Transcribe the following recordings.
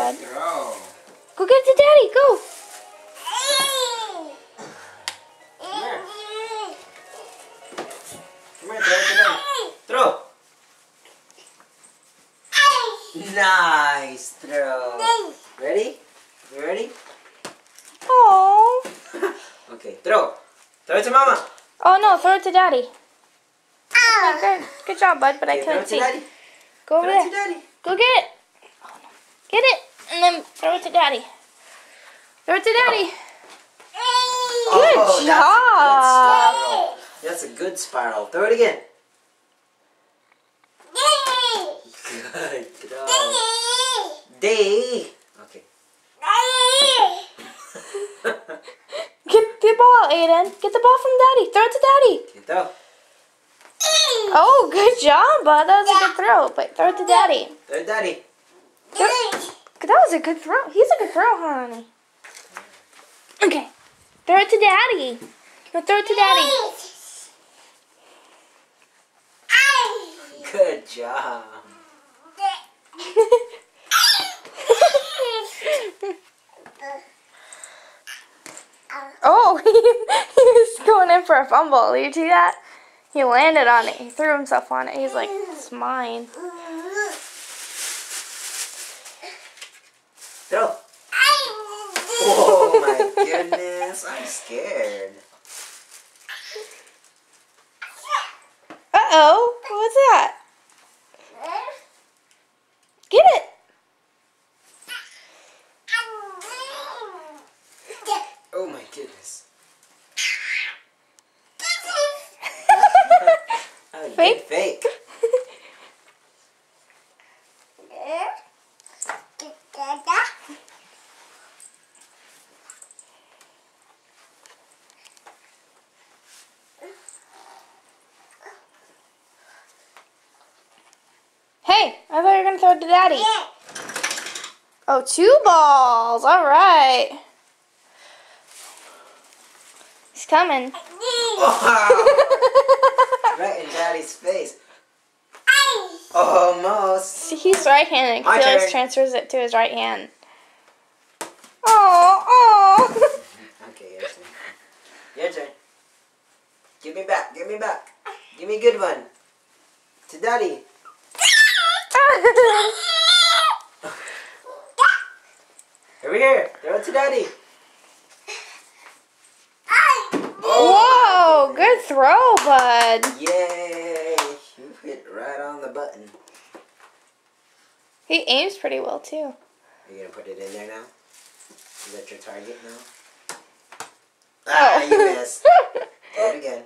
bud. Throw. Go get it to Daddy. Go. Come here. Come here, throw it to Daddy. Throw. Nice throw. Ready? You ready? Oh. Okay, throw. Throw it to Mama. Oh no, throw it to Daddy. Okay, good job, bud, but I Okay, throw couldn't it to see. Daddy. Go over Throw it to there. Daddy. Go get it. Oh, no. Get it, and then throw it to Daddy. Throw it to Daddy. Good job. That's a good spiral. Throw it again. Good throw. Day. Okay. Get the ball, Aiden. Get the ball from Daddy. Throw it to Daddy. Okay, throw. Oh, good job, bud. That was a good throw. But throw it to Daddy. Throw it, Daddy. That was a good throw. He's a good throw, honey. Okay. Throw it to Daddy. Go throw it to Daddy. Good job. Oh, he was going in for a fumble. Did you see that? He landed on it. He threw himself on it. He's like, it's mine. Throw. Oh my goodness. I'm scared. Uh-oh. What's that? Get it. Oh my goodness. Fake? Fake. Hey, I thought you were going to throw it to Daddy. Oh, 2 balls. All right. He's coming. Wow. Right in Daddy's face. Almost. He's right-handed. My Felix turn. transfers it to his right hand. Oh. Okay, your turn. Your turn. Give me back. Give me back. Give me a good one. To Daddy. Over here. Throw it to Daddy. Whoa, good throw, bud. Yay. You hit right on the button. He aims pretty well, too. Are you going to put it in there now? Is that your target now? Oh. Ah, you missed. Do it again.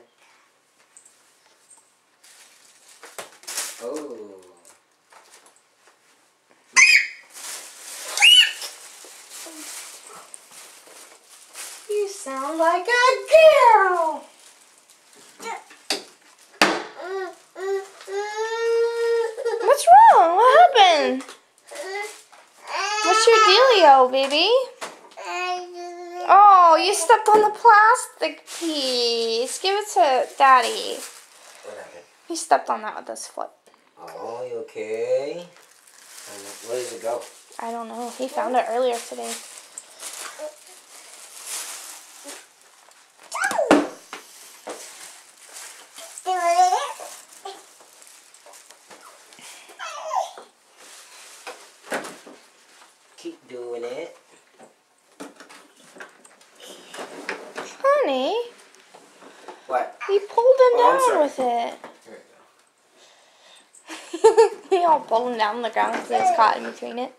Oh. You sound like a girl. What's wrong? What happened? What's your dealio, baby? Oh, you stepped on the plastic piece. Give it to Daddy. What happened? He stepped on that with his foot. Oh, you okay? And where does it go? I don't know. He found it earlier today. Keep doing it. Honey, What? he pulled him Oh, I'm down sorry. with it. Here we go. He all pulled him down on the ground because he was caught in between it.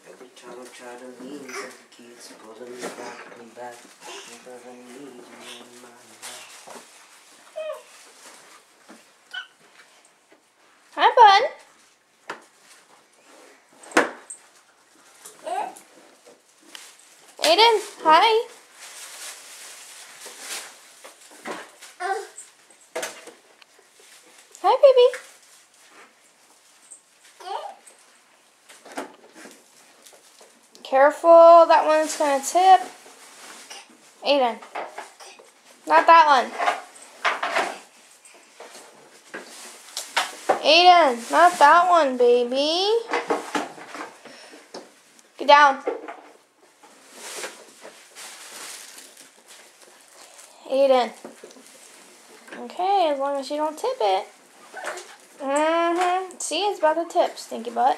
Every time I try to lean, something keeps pulling me back. Never need you in my life. Hi, bud. Aiden, hi. Hi, baby. Careful, that one's gonna tip. Aiden. Not that one. Aiden, not that one, baby. Get down. Aiden. Okay, as long as you don't tip it. See, it's about to tip, stinky butt.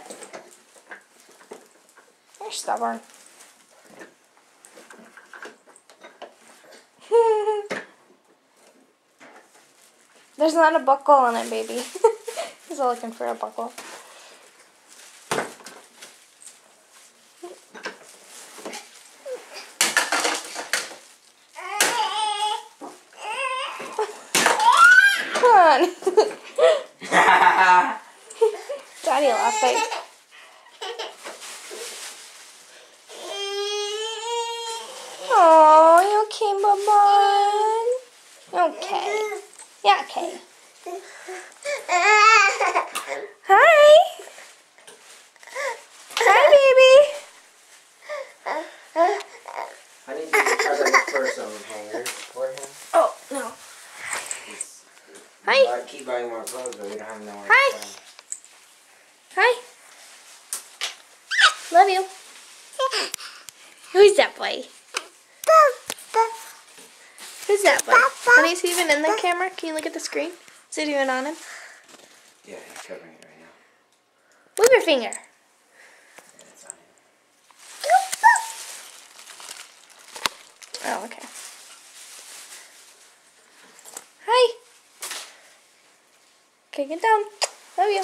You're stubborn. There's not a buckle on it, baby. He's looking for a buckle. Come on. Daddy laughing. Oh, you okay, Bubba? Okay. Yeah, okay. Hi. Hi, baby. I need to look for some hangers for him. Oh, no. Hi. Keep buying more clothes, but we don't have nowhere Hi. to put them. Hi. Love you. Who's that boy? Who's that boy? Honey, is he even in the camera? Can you look at the screen? Is it even on him? Yeah, he's covering it right now. Move your finger. Yeah, it's on him. Oh, okay. Hi. Okay, get down. Love you.